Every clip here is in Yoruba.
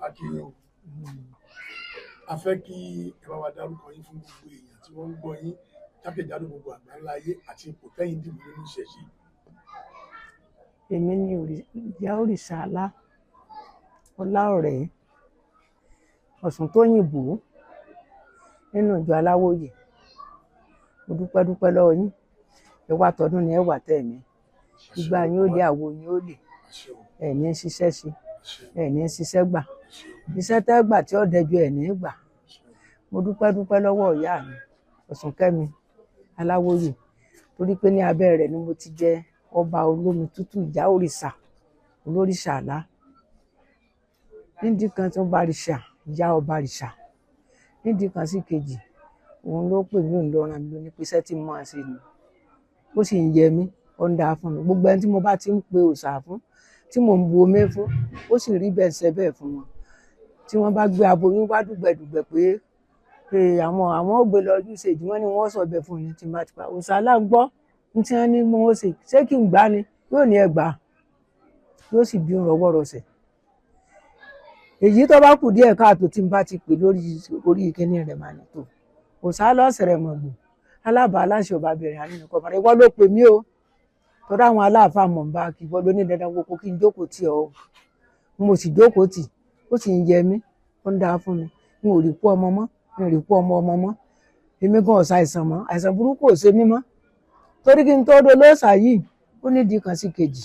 akínyìn o. A fẹ́ kí ẹ bá wa dárúkọ yín fún gbogbo èèyàn tí wọ́n ń gbọ́ yín jákèjádò gbogbo àgbáńlá ayé àti ipò tẹ́yìn dìbò nínú ìṣẹ̀ṣe. Èmi ni ìyá òrìṣà Alá Ọláọ̀rẹ́ Ọ̀ṣuntóyìnbó nínú ìjọ Aláwòyè. Mo dúpẹ́ lọ́wọ́ yín. Ẹ wá tọdún ni ẹ wà tẹ̀mí. Ìgbà yín ó lé àwo yín ó lè. Ẹ ní ṣiṣẹ́ sí. Ẹ ní ṣiṣẹ́ gbà. Iṣẹ́ tẹ́ gbà tí ó dẹjú ẹ ní gbà. Mo dúpẹ́ lọ́wọ́ ìyá mi Ọ̀ṣunkẹ́mi Aláwòyè torí pé ní abẹ́ rẹ̀ ni mo ti jẹ ọba olómi tútù ìyá òrìṣà olóríṣà Alá. Nídìí kan tó bá rìṣà ìyá ọba rìṣà. Nídìí kan sí kejì òun ló pè mí, òun ló ràn mí lóní pé iṣẹ́ tí mo máa ṣe ni ó sì ń yẹ mí, ó ń dáa fún mi. Gbogbo ẹni tí mo bá ti ń pe òòṣà fún, tí mò ń bu omi fún, ó sì rí bẹ́ẹ̀ ṣe bẹ́ẹ̀ fún wọn. Tí wọ́n bá gbé aboyún wá dùgbẹ̀dùgbẹ̀ pé àwọn ò gbé lọ ojú ìṣèjì, wọ́n ní wọ́n sọ bẹ́ẹ̀ fún mi tí n bá ti pa òòṣà Alá ń gbọ́ ní tí wọ́n ní mo ń ṣe, ṣé kí n gbá ni? Yóò ní ẹ gbà, yóò sì bí rọwọ́rọsẹ̀. Èyí tó bá kù díẹ̀ káàtó tí n bá ti pè lórí ìkíní rẹ̀ máa ní tó. Òòṣà lọ́sẹ̀rẹ̀ mọ̀gbò alábàá aláṣẹ ọba bẹ̀rẹ̀ àní nìkan bàrẹ̀ wọ́n ló pè mí o. Tọ́dọ̀ àwọn aláàfáà mọ̀ ń bá kí wọ́n ló ní dandan gbogbo kí n jókòó tì ọ́. Mo sì jókòó tì, ó sì ń yẹ mí, ó ń dáa fún mi. N ò rí kú ọmọ mọ́, n ò rí kú ọmọ mọ́. Èmi gan ọ̀sà àìsàn mọ́, àìsàn burúkú ò ṣe mí mọ́. Torí kí n tó do lóòṣà yìí, ó nídìí kan sí kejì.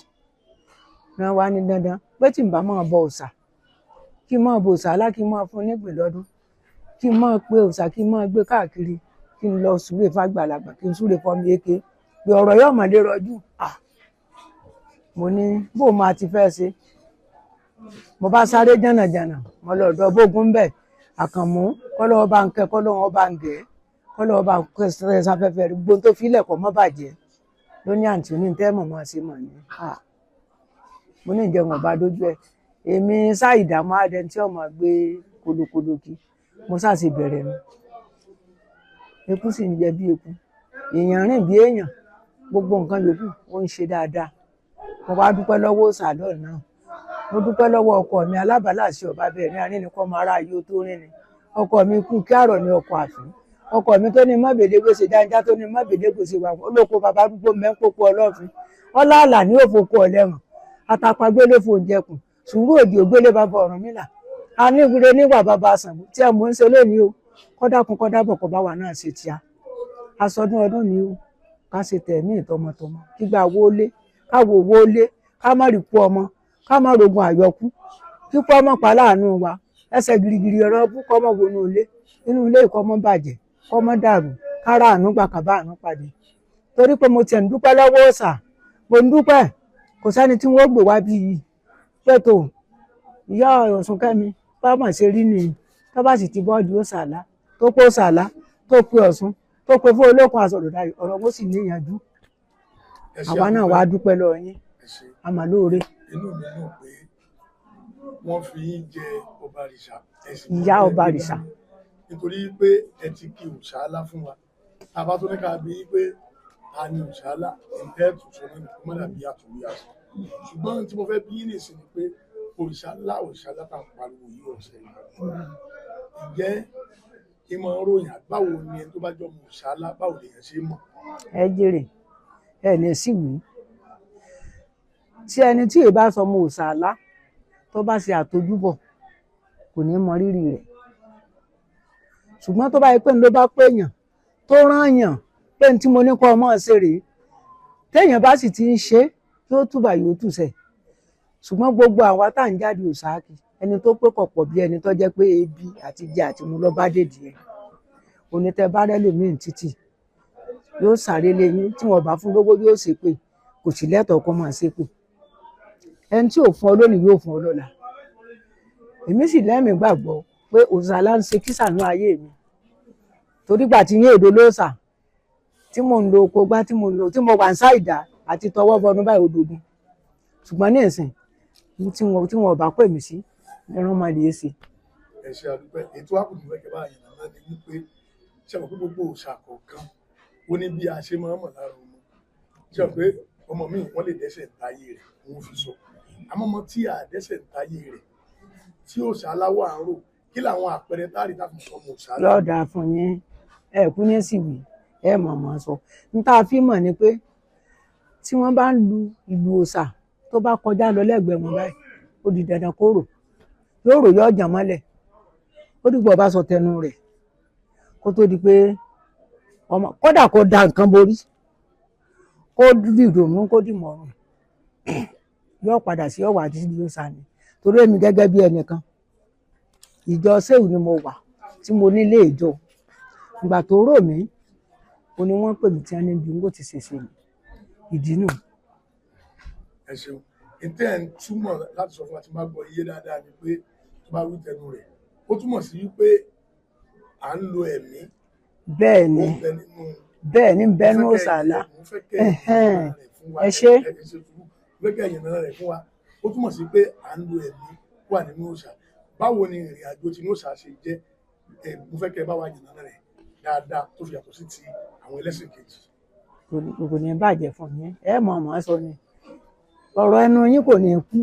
Wọ́n wá ní dandan pé tí n bá máa bọ òòṣà, kí n máa bọ òòṣà Alá, kí n máa fún nígbìn lọ́dún, kí n máa pe òòṣà, kí n máa gbé káàkiri, kí n lọ súre fàgbàlagbà, kí n súre fọmọ eke, pé ọ̀rọ̀ yóò mọ̀ lé rọjú. Mo ní bó máa ti fẹ́ ṣe. Mo bá sáré jànàjànà, mo lọ ọ̀dọ̀ Bógún bẹ́ẹ̀, Àkànmú, kọ́lọ́wọ́ bá ń kẹ́, kọ́lọ́wọ́ bá ń gẹ̀, kọ́lọ́wọ́ bá ń kẹ́ sáfẹ́fẹ́ rẹ̀, gbogbo tó fi ilẹ̀ kọ́ mọ́ bàjẹ́. Ló ní àǹtí ní tẹ́ mọ̀ máa ṣe mọ̀ ní. Mo ní ìjẹun ọba dójú ẹ̀. Èmi Sáìdá máa dẹni tí ọmọ gbé kolokolo kí. Mo ṣàṣì bẹ̀rẹ̀ mi. Eku sì ń jẹ bí eku. Èèyàn rìn bí èèyàn. Gbogbo nǹkan yòókù ó ń ṣe dáadáa. Mo wá dúpẹ́ lọ́wọ́ òòṣà náà. Mo dúpẹ́ lọ́wọ́ ọkọ mi alábàláṣẹ ọba bẹ̀rẹ̀ àní ní kọ́ máa ra ayé tó rìn ni. Ọkọ mi kú kí àrọ̀ ní ọkọ̀ àfín. Ọkọ mi tó ní mọ́bèdégbé ṣe dáńjá tó ní mọ́bèdégbé ṣe wà fún olóko bàbá dúpọ̀ mẹ́ńpọ̀pọ̀ ọlọ́fin. Ọláàlà ní òfòkò ọ̀lẹ́wọ̀n. Atapagbé ló fò jẹkùn. Sùúrù òdì ògbélé bàbá Ọ̀rúnmìlà. A ní ìwúre níwà bàbá Ṣàngó tí a mò ń ṣe lónìí o. Kọ́dákun kọ́dábọ̀ kọ́ bá wà náà ṣe tíá. Aṣọdún ọdún ni o. Ká ṣe tẹ̀mí ìtọmọtọmọ. Kígbà wo lé, káwo owó lé, ká má rí kú ọmọ, ká má rogun àyọkú. Kíkọ́ ọmọ pa láàánú wa. Ẹsẹ̀ girigiri ọ̀rọ̀ bú kọ́ mọ́ wọnú ilé. Inú ilé ìkọ́ mọ́ bàjẹ́, kọ́ mọ́ dàrú, kára àánú gbà kàbá àánú pàdé. Torí pé mo tiẹ̀ ń dúpẹ́ lọ́wọ́ òòṣà. Mo ń dúpẹ́. Kò sẹ́ni tí wọ́n gbé wá bí yìí. Pẹ̀tò ìyá Ọ̀ṣunkẹ́mi bá mà ṣe rí nìyí. Tó bá sì ti bọ́ọ̀dù òòṣà Alá, tó pé òòṣà Alá, tó pe Ọ̀ṣun, tó pe fún olókun Aṣọ̀rọ̀dayọ̀, ọ̀rọ̀ wọn sì níyànjú. Àwa náà wá dúpẹ́ lọ́wọ́ yín. Àmà lóore. Inú mi dùn pé wọ́n fi yín jẹ ọba rìṣà. Ìyá ọba rìṣà. Nítorí pé ẹ ti kí òòṣà Alá fún wa. Àbá tó ní ká bí pé a ní òòṣà Alá, ẹ̀ńtẹ́ tuntun ní ìmọ̀lá bí àtúwí àṣọ. Ṣùgbọ́n tí mo fẹ́ bí ní ìsìn ni pé òòṣà Alá tá ń pariwo yìí ọ̀sẹ̀ yìí. Ǹjẹ́ ìmọ̀ ròyìn báwo ni ẹni tó bá jọ mọ̀ òòṣà Alá báwo lèèyàn ṣe mọ̀? Ẹ jèrè, ẹ ní sì wí. Tí ẹni tí èbá sọ mọ òòṣà Alá tó bá ṣe àtojúbọ̀ kò ní mọ rírì rẹ̀. Ṣùgbọ́n tó bá yẹ pé ló bá pèèyàn tó rán yàn pé tí mo ní kọ́ ọmọ ṣe rèé, téèyàn bá sì ti ń ṣe yóò túbà yóò túṣẹ̀. Ṣùgbọ́n gbogbo àwa tá à ń jáde òòṣà kì, ẹni tó pé kọ̀pọ̀ bí ẹni tó jẹ́ pé ebi àti jẹ àti mu lọ bá dèdì ẹ̀. Onítẹ̀ bá rẹ́ lòmíì títì yóò sáré lé yín, tí wọ́n bá fún lówó yóò ṣépè, kò sì lẹ́tọ̀ọ́ kó máa ṣépè. Ẹni tí ò fún ọ lónìí yóò fún ọ lọ́la. Èmi sì lẹ́mìí gbàgbọ́ pé òòṣà Alá ń ṣe kísà ní ayé mi. Torí gbà tí yín èdè lóòṣà tí mò ń lo oko gbá tí mo wà ń Sáìdá àti tọwọ́ bọnú báyìí odògùn. Ṣùgbọ́n ní ìsìn tí wọn bá pè mí sí ẹran máa lè ṣe. Ẹ ṣe àdúpẹ́. Ètò àkùnrin fẹ́ kẹ́ bá yẹn náà ni wípé ṣe mọ̀ pé gbogbo òòṣà kọ̀ọ̀kan ó ní bí a ṣe máa ń mọ̀ lára ọmọ. Ṣe mọ̀ pé ọmọ míì wọ́n lè dẹ́ṣẹ̀ táyé rẹ̀ wọ́n fi sọ. Àmọ́ ọmọ tí a dẹ́ṣẹ̀ táyé rẹ̀ tí òṣàlá wà ń rò kí làwọn àpẹẹrẹ táàrí táfi sọ ọmọ òṣàlá. yóò dáa fún yín ẹ kú ní sì wí ẹ mọ̀ mọ́ sọ n tá a fi mọ̀ ni pé tí wọ́n bá ń lu ìlú òòṣà tó bá kọjá lọ lẹ́gbẹ̀ẹ́ wọn báyìí ó di dandan kó rò yóò rò yóò jàn mọ́lẹ̀ ó dìgbò bá sọ tẹnu rẹ̀ kó tó di pé ọmọ kódà kó da nǹkan borí kó dìdòmú kó dìmọ̀ràn yóò padà sí ọ̀wà àti ìlú òòṣà ni torí èmi gẹ́gẹ́ bí ẹnìkan ìjọ sẹ́wù ni mo wà tí mo nílé ìjọ ìgbà tó rò mí ó ní wọ́n pè mí tí wọ́n ní bí n kò ti ṣèṣe mi ìdí nù. ẹ ṣeun ìtẹ́ ẹ̀ ń túmọ̀ láti sọ fún wa tí máa gbọ́ iye dáadáa ni pé tó bá wí tẹnu rẹ̀ ó túmọ̀ sí wípé à ń lo ẹ̀mí bẹ́ẹ̀ ni bẹ́ẹ̀ ni bẹ́ẹ̀nu òṣàlá ẹ ṣe gbẹ́kẹ̀ ẹ̀yìn náà rẹ̀ fún wa ó túmọ̀ sí pé à ń lo ẹ̀mí wà nínú òòṣà báwo ni ìrìn àjò tí òòṣà ṣe jẹ́ mo fẹ́ kẹ́ bá wa yìnbọn rẹ̀ dáadáa tó fi yàtọ̀ sí ti àwọn ẹlẹ́sìn kejì. kò ní bàjẹ́ fún yín ẹ mọ̀ ọ́n sọ ni ọ̀rọ̀ ẹnu yín kò ní kú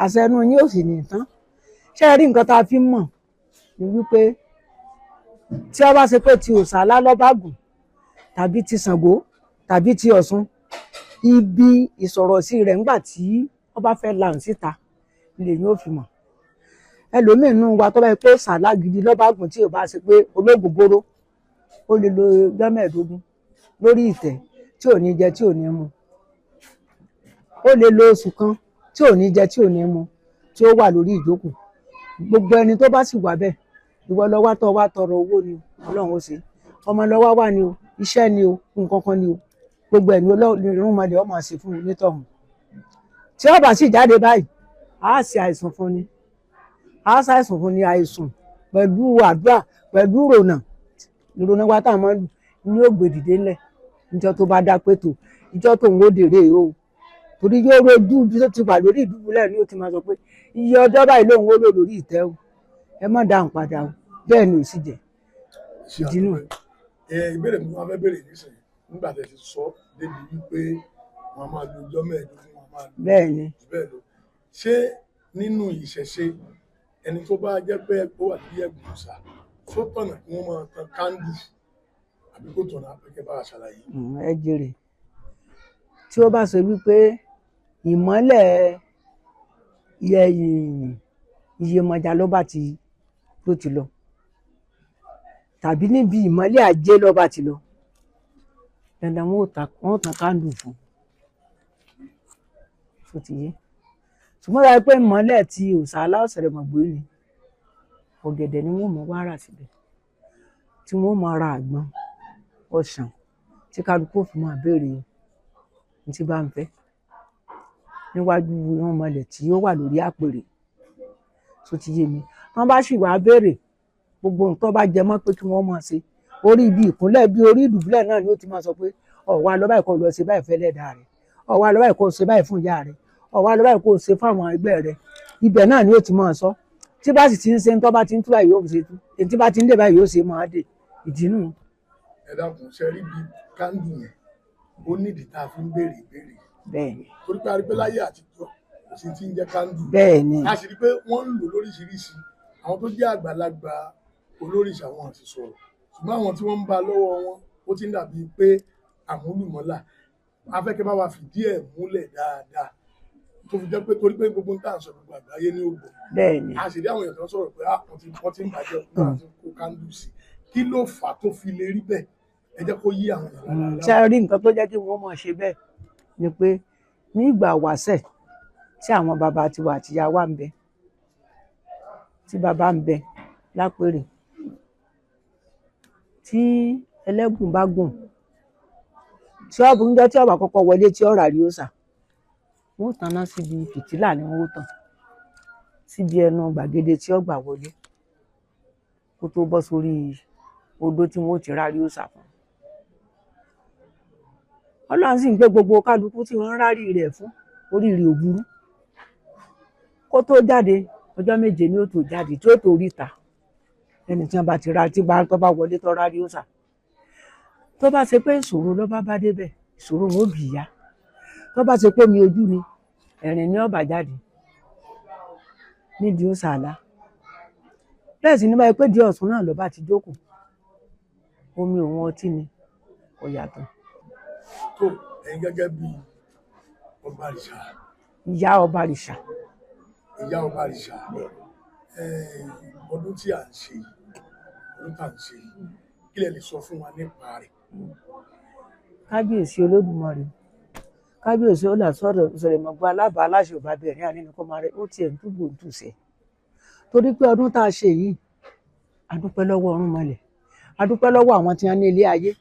àṣẹ ẹnu yín ò sì ní tán ṣé ẹ rí nǹkan tá a fi mọ̀ ni wípé tí a bá ṣe pé ti òṣàlá lọ́bàgùn tàbí ti Ṣàngó tàbí ti Ọ̀ṣun ibi ìsọ̀rọ̀ sí rẹ̀ ńgbà tí wọ́n bá fẹ́ lahùn síta lè yín ó fi mọ̀ ẹlòmíín nínú wa tó bá yẹ pé òṣàlá gidi lọ́bàgùn tí ò bá ṣe pé olóògbògbòrò ó lè lo ọjọ́ mẹ́ẹ̀ẹ́dógún lórí ìtẹ́ tí ò ní jẹ tí ò ní mu ó lè lo oṣù kan tí ò ní jẹ tí ò ní mu tí ó wà lórí ìjókòó gbogbo ẹni tó bá sì wà bẹ́ẹ̀ ìwọ lọ wá tọ́ wá tọrọ owó ni Ọlọ́run ó ṣe ọmọ lọ wá wà ni o iṣẹ́ ni o nǹkan kan ni o gbogbo ẹni Ọlọ́run mọ̀lẹ́ ọmọ ṣe fún onítọ̀hún tí ó bá sì jáde báyìí a ṣe àìsàn fún ni a ṣàìsàn fún ni àìsàn pẹ̀lú àdúrà pẹ̀lú ìrònà wa tá a máa lù ní ògbè dìde ńlẹ̀ níjọ́ tó bá dá pé tó ìjọ́ tó ń wó dèrè o torí yóò rojú bí tó ti wà lórí ìdúbúlẹ̀ ni ó ti máa sọ pé iye ọjọ́ báyìí lòun ó lò lórí ìtẹ́ o ẹ má dáhùn padà o bẹ́ẹ̀ ni ò sì jẹ́ ìdí nù. ìbéèrè mi wọn fẹ́ béèrè nísìnyí nígbà tẹ́ ti sọ débi wípé wọn máa lo ọjọ́ mẹ́ẹ̀ẹ́dógún wọn máa lo bẹ́ẹ̀ ni bẹ́ẹ̀ lọ ṣé nínú ìṣẹ̀ṣe ẹni tó bá jẹ́ pé ó wà ní ẹ̀gbọ́n òòṣà tó tọ̀nà kí wọ́n máa tan kándù àbí kò tọ̀nà àpẹkẹ bá a ṣàlàyé. ẹ jèrè tí ó bá ṣe wípé ìmọ́lẹ̀ Iyemọja ló ti lọ tàbí níbi ìmọ́lẹ̀ Ajé ló bá ti lọ dandan wọn ò tàn kándù fún tó ti yé ṣùgbọ́n ra pé ìmọ́lẹ̀ ti Òṣàlá Ọ̀sẹ̀rẹ̀mọ̀gbé ni ọ̀gẹ̀dẹ̀ ni wọ́n mọ̀ wá rà síbẹ̀ tí wọ́n mọ̀ ra àgbọn ọsàn tí kálukú fi máa béèrè ní tí bá ń fẹ́ níwájú wọn mọlẹ̀ tí ó wà lórí àpèrè tó ti yé mi wọ́n bá sì wá béèrè gbogbo nǹkan bá jẹ mọ́ pé kí wọ́n máa ṣe orí ibi ìkúnlẹ̀ bí orí ìdùbúlẹ̀ náà ni ó ti máa sọ pé ọ̀wá lọ báyìí kó lọ ṣe báyìí fẹ́lẹ́dà rẹ̀ ọ̀wá lọ báyìí kó ṣe báyìí fún ìyá rẹ̀ ọ̀wá lọ báyìí kó ṣe fáwọn ẹgbẹ́ rẹ̀ ibẹ̀ náà ni ó ti máa sọ tí bá sì ti ń ṣe ń tọ́ bá ti ń tú báyìí yóò ṣe tú èyí tí bá ti ń dè báyìí yóò ṣe máa dè ìdí nù. ẹ dákun ṣe rí bí kándù yẹn ó nídìí tá a fi ń béèrè ìbéèrè bẹ́ẹ̀ni torí pé a rí pé láyé àtijọ́ kò sí ti ń jẹ́ kándù bẹ́ẹ̀ni a sì rí pé wọ́n ń lò lóríṣiríṣi àwọn tó jẹ́ àgbàlagbà olórìṣà wọn ti sọ̀rọ̀ ṣùgbọ́n àwọn tí wọ́n ń bá lọ́wọ́ wọn ó ti ń dàbí pé àmúlùmọ́là afẹ́kẹ́ bá wa fìdí ẹ̀ múlẹ̀ dáadáa tó fi jẹ́ pé torí pé gbogbo ń tà ń sọ gbogbo àgbáyé ní ògbó bẹ́ẹ̀ni a sì rí àwọn èèyàn tó ń sọ̀rọ̀ pé wọ́n ti ń bàjẹ́ òkú àti kó kándù sí kí ló fà tó fi lè rí bẹ́ẹ̀ ẹ jẹ́ kó yí àwọn èèyàn ṣe rí nǹkan tó jẹ́ kí wọ́n máa ṣe bẹ́ẹ̀ ni pé ní ìgbà wáṣẹ̀ tí àwọn bàbá tiwa àtìyá wa ń bẹ tí bàbá ń bẹ lápèrè tí ẹlẹ́gùn bá gùn tí ọ̀bùn jẹ́ tí ọ̀bà kọ́kọ́ wọlé tí ọ̀rà rí òòṣà wọ́n tanná síbi fìtílà ni wọ́n tàn síbi ẹnu gbàgede tí ọgbà wọlé kó tó bọ́ sórí odó tí wọ́n ti rárí òòṣà fún Ọlọ́run sì ń gbé gbogbo kálukú tí wọ́n ń rárí rẹ̀ fún oríire òburú kó tó jáde ọjọ́ méje ni ó tó jáde tí ó tó ríta ẹni tí wọ́n bá ti ra tí tó bá wọlé tó rárí òòṣà tó bá ṣe pé ìṣòro ló bá débẹ̀ ìṣòro wọn ò bì yá tó bá ṣe pé mi ojú ni ẹ̀rín ni ó bá jáde nídìí Òṣàlá bẹ́ẹ̀ sì ní báyìí pé di Ọ̀ṣun náà ló bá ti jókòó omi òun ọtí ni kò yàtọ̀. tó ẹ̀yin gẹ́gẹ́ bí ọba àrìṣà ìyá ọba àrìṣà ìyá ọba àrìṣà ọdún tí à ń ṣe yìí ọdún tá à ń ṣe yìí kí lẹ lè sọ fún wa nípa rẹ̀. kábíyèsí olódùmarè kábíyèsí sọ̀rọ̀ ìmọ̀gbọ́n alábàá aláṣẹ ọba bẹ̀rẹ̀ ànínú kó máa rẹ̀ ó tiẹ̀ ń túbọ̀ ń tùsẹ̀ torí pé ọdún tá a ṣe yìí a dúpẹ́ lọ́wọ́ Ọ̀rúnmọlẹ̀ a dúpẹ́ lọ́wọ́ àwọn tí wọ́n ní ilé ayé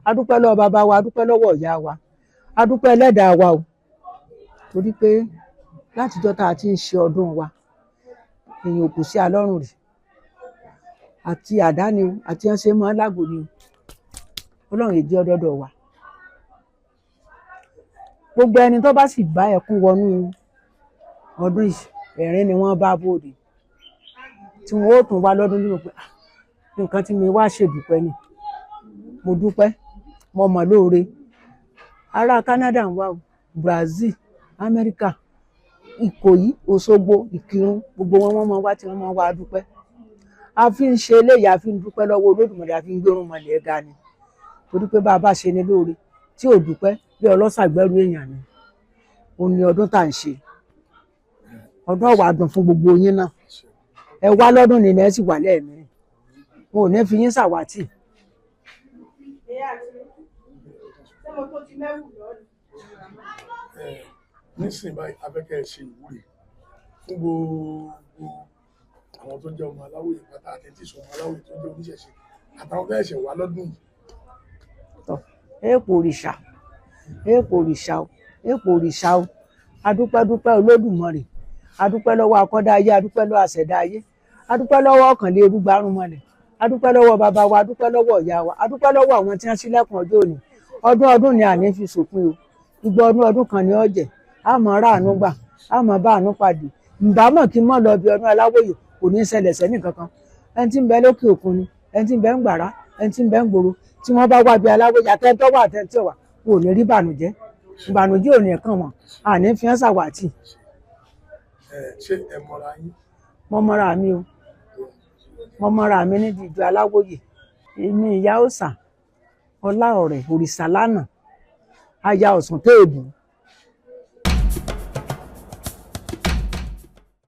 a dúpẹ́ lọ́wọ́ bàbá wa a dúpẹ́ lọ́wọ́ ìyá wa a dúpẹ́ ẹlẹ́dàá wa o torí pé látijọ́ tá a ti ń ṣe ọdún wa èèyàn kò sí alọ́rùn rẹ̀ àti àdáni o àti ẹ̀ ń ṣe mọ́ lágbo ni o Ọlọ́run èjì ọdọ́dọ̀ wa gbogbo ẹni tó bá sì bá ẹkún wọnú ọdún yìí ẹ̀rín ni wọ́n bá bòde tí wọ́n ó tún wá lọ́dún nínú pé nǹkan tí mi wá ṣèdúpẹ́ ni mo dúpẹ́ mo mọ̀ lóore ará Canada ń wá o Brazil Amẹ́ríkà Ìkòyí Òṣogbo Ìkìrun gbogbo wọn máa wá tí wọ́n máa wá dúpẹ́ a fi ń ṣe eléyìí a fi ń dúpẹ́ lọ́wọ́ Olódùmarè a fi ń gbé Ọ̀rúnmọlẹ̀ ga ni torí pé bá a bá ṣe ni lóore tí ò dúpẹ́ bí ọlọ́ṣàgbẹ́rù èèyàn ni òun ni ọdún tá à ń ṣe ọdún ọ̀wà dùn fún gbogbo yín náà ẹ wá lọ́dún nìyẹn ẹ sì wà lẹ́ẹ̀mí wọn ò ní fi yín ṣàwátì. nísìnyí báyìí abẹ́kẹ́ ṣe ìwúre fún gbogbo àwọn tó jẹ́ ọmọ Aláwòye pátá àtẹ̀tí ìṣọ̀mọ Aláwòye tó jẹ́ oníṣẹ̀ṣe àtàwọn tó ẹ̀ṣẹ̀ wá lọ́dún yìí. èèpò òrìṣà èèpò òrìṣà o èèpò òrìṣà o adúpẹ́dúpẹ́ Olódùmarè adúpẹ́ lọ́wọ́ akọ́dá ayé adúpẹ́ lọ́wọ́ àṣẹ̀dá ayé adúpẹ́ lọ́wọ́ ọ̀kànlé erúgbà Ọ̀rúnmọlẹ̀ adúpẹ́ lọ́wọ́ bàbá wa adúpẹ́ lọ́wọ́ ìyá wa adúpẹ́ lọ́wọ́ àwọn tí wọ́n ṣílẹ̀kùn ọjọ́ òní ọdún ni àní fi sòpin o ìgbà ọdún kan ni ọ̀jẹ̀ a mọ̀ ráàánú gbà a mọ̀ bá àánú pàdé ǹbámọ̀ kí n mọ̀ lọ bí ọdún Aláwòye kò ní ṣẹlẹ̀ sẹ́nì kankan ẹni tí ń bẹ lókè òkun ni ẹni tí ń bẹ ń gbàrá ẹni tí ń bẹ ń gbòòrò tí wọ́n bá wá bí Aláwòye àtẹ́ntọ́ wà àtẹ́ntọ́ wà kò ní rí ìbànújẹ́ ò ní kàn wọ́n àní fi hàn ṣàwátì. ṣé ẹ mọ̀ra yín. mo mọ̀ra mi o mo mọ̀ra mi nídìí ìjọ Aláwòye èmi ìyá òòṣà ọlá ọ̀rẹ́ òrìṣà lánàá aya Ọ̀ṣun téèbù